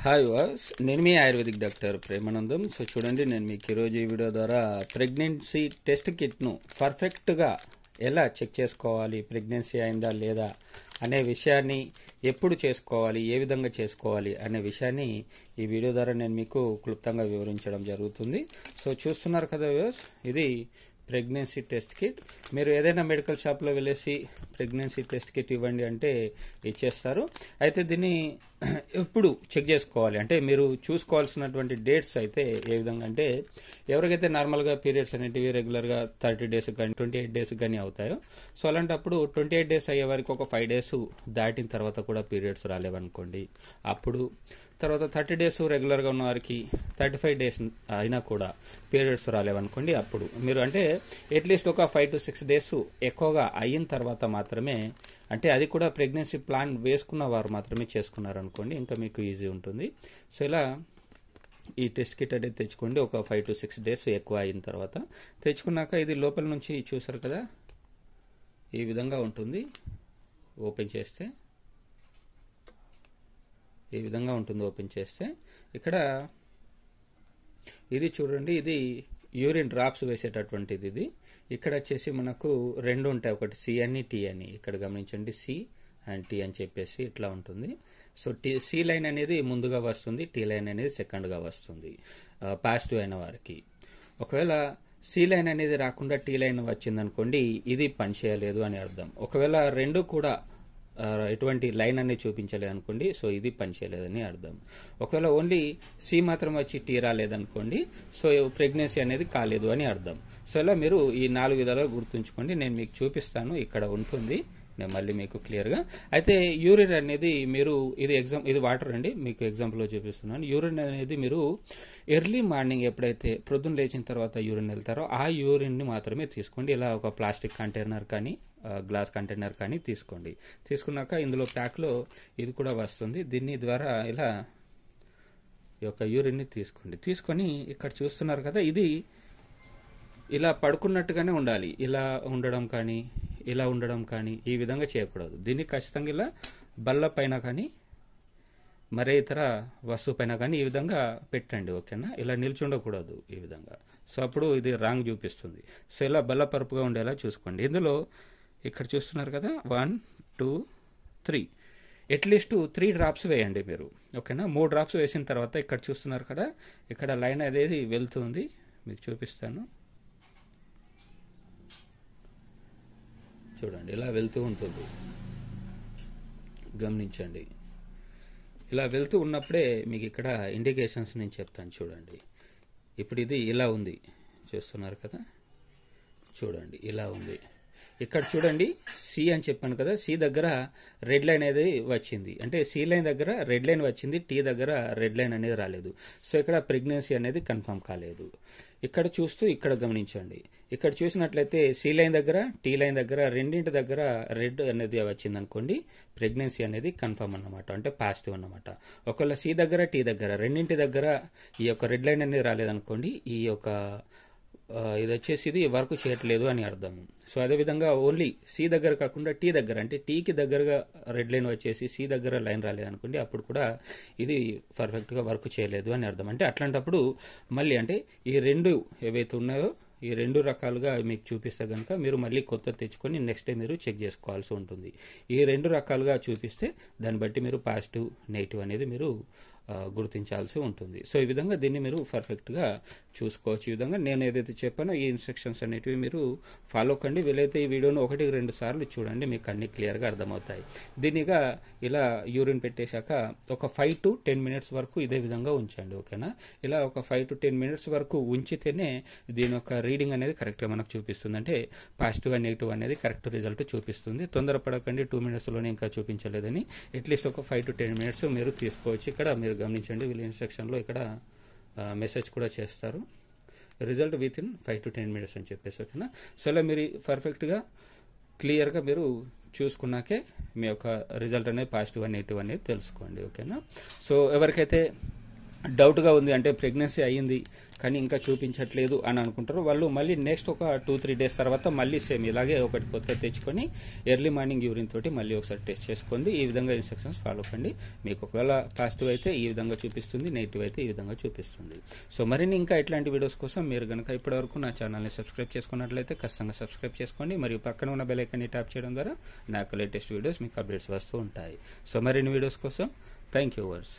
Hi was నేను మీ ayurvedic doctor Premanandam. So చూడండి, నేను మీకు ఈరోజు ఈ వీడియో ద్వారా ప్రెగ్నెన్సీ టెస్ట్ కిట్ను పర్ఫెక్ట్గా ఎలా చెక్ చేసుకోవాలి, ప్రెగ్నెన్సీ అయిందా లేదా అనే విషయాన్ని, ఎప్పుడు చేసుకోవాలి, ఏ విధంగా చేసుకోవాలి అనే విషయాన్ని ఈ వీడియో ద్వారా నేను మీకు క్లుప్తంగా వివరించడం జరుగుతుంది. సో చూస్తున్నారు కదా వ్యూవర్స్, ఇది ప్రెగ్నెన్సీ టెస్ట్ కిట్. మీరు ఏదైనా మెడికల్ షాప్లో వెళ్ళేసి ప్రెగ్నెన్సీ టెస్ట్ కిట్ ఇవ్వండి అంటే ఇచ్చేస్తారు. అయితే దీన్ని ఎప్పుడు చెక్ చేసుకోవాలి అంటే మీరు చూసుకోవాల్సినటువంటి డేట్స్ అయితే ఏ విధంగా అంటే, ఎవరికైతే నార్మల్గా పీరియడ్స్ అనేటివి రెగ్యులర్గా 30 డేస్ కానీ 28 డేస్ కానీ అవుతాయో, సో అలాంటప్పుడు 28 డేస్ అయ్యే వరకు ఒక 5 డేస్ దాటిన తర్వాత కూడా పీరియడ్స్ రాలేవనుకోండి, అప్పుడు తర్వాత 30 డేస్ రెగ్యులర్గా ఉన్న వారికి 35 డేస్ అయినా కూడా పీరియడ్స్ రాలేవనుకోండి, అప్పుడు మీరు అంటే అట్లీస్ట్ ఒక 5 to 6 డేస్ ఎక్కువగా అయిన తర్వాత మాత్రమే, అంటే అది కూడా ప్రెగ్నెన్సీ ప్లాన్ వేసుకున్న వారు మాత్రమే చేసుకున్నారనుకోండి, ఇంకా మీకు ఈజీ ఉంటుంది. సో ఇలా ఈ టెస్ట్ కిట్ అనేది తెచ్చుకోండి. ఒక 5 to 6 డేస్ ఎక్కువ అయిన తర్వాత తెచ్చుకున్నాక, ఇది లోపల నుంచి చూసారు కదా, ఈ విధంగా ఉంటుంది. ఓపెన్ చేస్తే ఈ విధంగా ఉంటుంది. ఓపెన్ చేస్తే ఇక్కడ ఇది చూడండి, ఇది యూరిన్ డ్రాప్స్ వేసేటటువంటిది. ఇది ఇక్కడ వచ్చేసి మనకు రెండు ఉంటాయి, ఒకటి సి అని టీ అని. ఇక్కడ గమనించండి, సి అండ్ టీ అని చెప్పేసి ఇట్లా ఉంటుంది. సో సి లైన్ అనేది ముందుగా వస్తుంది, టీ లైన్ అనేది సెకండ్గా వస్తుంది పాజిటివ్ అయిన వారికి. ఒకవేళ సి లైన్ అనేది రాకుండా టీ లైన్ వచ్చిందనుకోండి, ఇది పనిచేయలేదు అని అర్థం. ఒకవేళ రెండు కూడా ఎటువంటి లైన్ అనేది చూపించలేదు అనుకోండి, సో ఇది పనిచేయలేదని అర్థం. ఒకవేళ ఓన్లీ సి మాత్రం వచ్చి టీ రాలేదనుకోండి, సో ప్రెగ్నెన్సీ అనేది కాలేదు అని అర్థం. సో ఇలా మీరు ఈ 4 విధాలుగా గుర్తుంచుకోండి. నేను మీకు చూపిస్తాను, ఇక్కడ ఉంటుంది, నేను మళ్ళీ మీకు క్లియర్గా. అయితే యూరిన్ అనేది మీరు, ఇది వాటర్ అండి, మీకు ఎగ్జాంపుల్లో చూపిస్తున్నాను. యూరిన్ అనేది మీరు ఎర్లీ మార్నింగ్ ఎప్పుడైతే ప్రొద్దున లేచిన తర్వాత యూరిన్ వెళ్తారో ఆ యూరిన్ని మాత్రమే తీసుకోండి. ఇలా ఒక ప్లాస్టిక్ కంటైనర్ కానీ గ్లాస్ కంటైనర్ కానీ తీసుకోండి. తీసుకున్నాక ఇందులో ప్యాక్లో ఇది కూడా వస్తుంది. దీని ద్వారా ఇలా ఈ యొక్క యూరిన్ని తీసుకోండి. తీసుకొని ఇక్కడ చూస్తున్నారు కదా, ఇది ఇలా పడుకున్నట్టుగానే ఉండాలి. ఇలా ఉండడం కానీ, ఇలా ఉండడం కానీ ఈ విధంగా చేయకూడదు. దీన్ని ఖచ్చితంగా ఇలా బల్ల పైన కానీ మరే ఇతర వస్తువు పైన కానీ ఈ విధంగా పెట్టండి, ఓకేనా. ఇలా నిల్చుండకూడదు ఈ విధంగా. సో అప్పుడు ఇది రాంగ్ చూపిస్తుంది. సో ఇలా బల్లపరుపుగా ఉండేలా చూసుకోండి. ఇందులో ఇక్కడ చూస్తున్నారు కదా, 1 2 3 అట్లీస్ట్ 3 డ్రాప్స్ వేయండి మీరు, ఓకేనా. 3 డ్రాప్స్ వేసిన తర్వాత ఇక్కడ చూస్తున్నారు కదా, ఇక్కడ లైన్ అనేది వెళ్తుంది, మీకు చూపిస్తాను చూడండి. ఇలా వెళ్తూ ఉంటుంది, గమనించండి. ఇలా వెళ్తూ ఉన్నప్పుడే మీకు ఇక్కడ ఇండికేషన్స్ నేను చెప్తాను చూడండి. ఇప్పుడు ఇది ఇలా ఉంది, చూస్తున్నారు కదా, చూడండి ఇలా ఉంది. ఇక్కడ చూడండి, సి అని చెప్పాను కదా, సి దగ్గర రెడ్ లైన్ అనేది వచ్చింది, అంటే సి లైన్ దగ్గర రెడ్ లైన్ వచ్చింది, టీ దగ్గర రెడ్ లైన్ అనేది రాలేదు. సో ఇక్కడ ప్రెగ్నెన్సీ అనేది కన్ఫర్మ్ కాలేదు. ఇక్కడ చూస్తూ ఇక్కడ గమనించండి, ఇక్కడ చూసినట్లయితే సి లైన్ దగ్గర టీ లైన్ దగ్గర రెండింటి దగ్గర రెడ్ అనేది వచ్చింది అనుకోండి, ప్రెగ్నెన్సీ అనేది కన్ఫర్మ్ అన్నమాట, అంటే పాజిటివ్ అన్నమాట. ఒకవేళ సి దగ్గర టీ దగ్గర రెండింటి దగ్గర ఈ యొక్క రెడ్ లైన్ అనేది రాలేదనుకోండి, ఈ యొక్క ఇది వచ్చేసి ఇది వర్క్ చేయట్లేదు అని అర్థం. సో అదేవిధంగా ఓన్లీ సి దగ్గర కాకుండా టీ దగ్గర, అంటే టీకి దగ్గరగా రెడ్ లైన్ వచ్చేసి సి దగ్గర లైన్ రాలేదనుకోండి, అప్పుడు కూడా ఇది పర్ఫెక్ట్గా వర్క్ చేయలేదు అని అర్థం. అంటే అట్లాంటప్పుడు మళ్ళీ అంటే ఈ రెండు ఏవైతే ఉన్నాయో ఈ 2 రకాలుగా మీకు చూపిస్తే కనుక మీరు మళ్ళీ కొత్త తెచ్చుకొని నెక్స్ట్ డే మీరు చెక్ చేసుకోవాల్సి ఉంటుంది. ఈ 2 రకాలుగా చూపిస్తే దాన్ని బట్టి మీరు పాజిటివ్ నెగిటివ్ అనేది మీరు గుర్తించాల్సి ఉంటుంది. సో ఈ విధంగా దీన్ని మీరు పర్ఫెక్ట్గా చూసుకోవచ్చు. ఈ విధంగా నేను ఏదైతే చెప్పానో ఈ ఇన్స్ట్రక్షన్స్ అనేటివి మీరు ఫాలో కండి. వీలైతే ఈ వీడియోను 1-2 సార్లు చూడండి, మీకు అన్ని క్లియర్గా అర్థమవుతాయి. దీనిగా ఇలా యూరిన్ పెట్టేశాక ఒక 5 to 10 minutes వరకు ఇదే విధంగా ఉంచండి, ఓకేనా. ఇలా ఒక 5 to 10 minutes వరకు ఉంచితేనే దీని యొక్క రీడింగ్ అనేది కరెక్ట్గా మనకు చూపిస్తుంది, అంటే పాజిటివ్ అండ్ నెగిటివ్ అనేది కరెక్ట్ రిజల్ట్ చూపిస్తుంది. తొందరపడకండి, 2 minutesలోనే ఇంకా చూపించలేదని. అట్లీస్ట్ ఒక 5 to 10 minutes మీరు తీసుకోవచ్చు. ఇక్కడ మీరు గమనించండి, వీళ్ళ ఇన్స్ట్రక్షన్లో ఇక్కడ మెసేజ్ కూడా చేస్తారు, result with in 5 to 10 minutes అని చెప్పేసి, ఓకేనా. సో అలా మీరు పర్ఫెక్ట్గా క్లియర్గా మీరు చూసుకున్నాకే మీ యొక్క రిజల్ట్ అనేది పాజిటివ్ అండ్ నెగిటివ్ అనేది తెలుసుకోండి, ఓకేనా. సో ఎవరికైతే డౌట్గా ఉంది అంటే ప్రెగ్నెన్సీ అయ్యింది కానీ ఇంకా చూపించట్లేదు అని అనుకుంటారు వాళ్ళు మళ్ళీ నెక్స్ట్ ఒక 2-3 డేస్ తర్వాత మళ్ళీ సేమ్ ఇలాగే ఒకటి కొత్త తెచ్చుకొని ఎర్లీ మార్నింగ్ యూరిన్ తోటి మళ్ళీ ఒకసారి టెస్ట్ చేసుకోండి. ఈ విధంగా ఇన్స్ట్రక్షన్స్ ఫాలో కండి. మీకు ఒకవేళ పాజిటివ్ అయితే ఈ విధంగా చూపిస్తుంది, నెగిటివ్ అయితే ఈ విధంగా చూపిస్తుంది. సో మరిన్ని ఇంకా ఇట్లాంటి వీడియోస్ కోసం మీరు కనుక ఇప్పటివరకు నా ఛానల్ని సబ్స్క్రైబ్ చేసుకున్నట్లయితే ఖచ్చితంగా సబ్స్క్రైబ్ చేసుకోండి. మరియు పక్కన ఉన్న బెల్ ఐకాన్ని ట్యాప్ చేయడం ద్వారా నాకు లేటెస్ట్ వీడియోస్ మీకు అప్డేట్స్ వస్తూ ఉంటాయి. సో మరిన్ని వీడియోస్ కోసం థ్యాంక్ యూ వర్స్.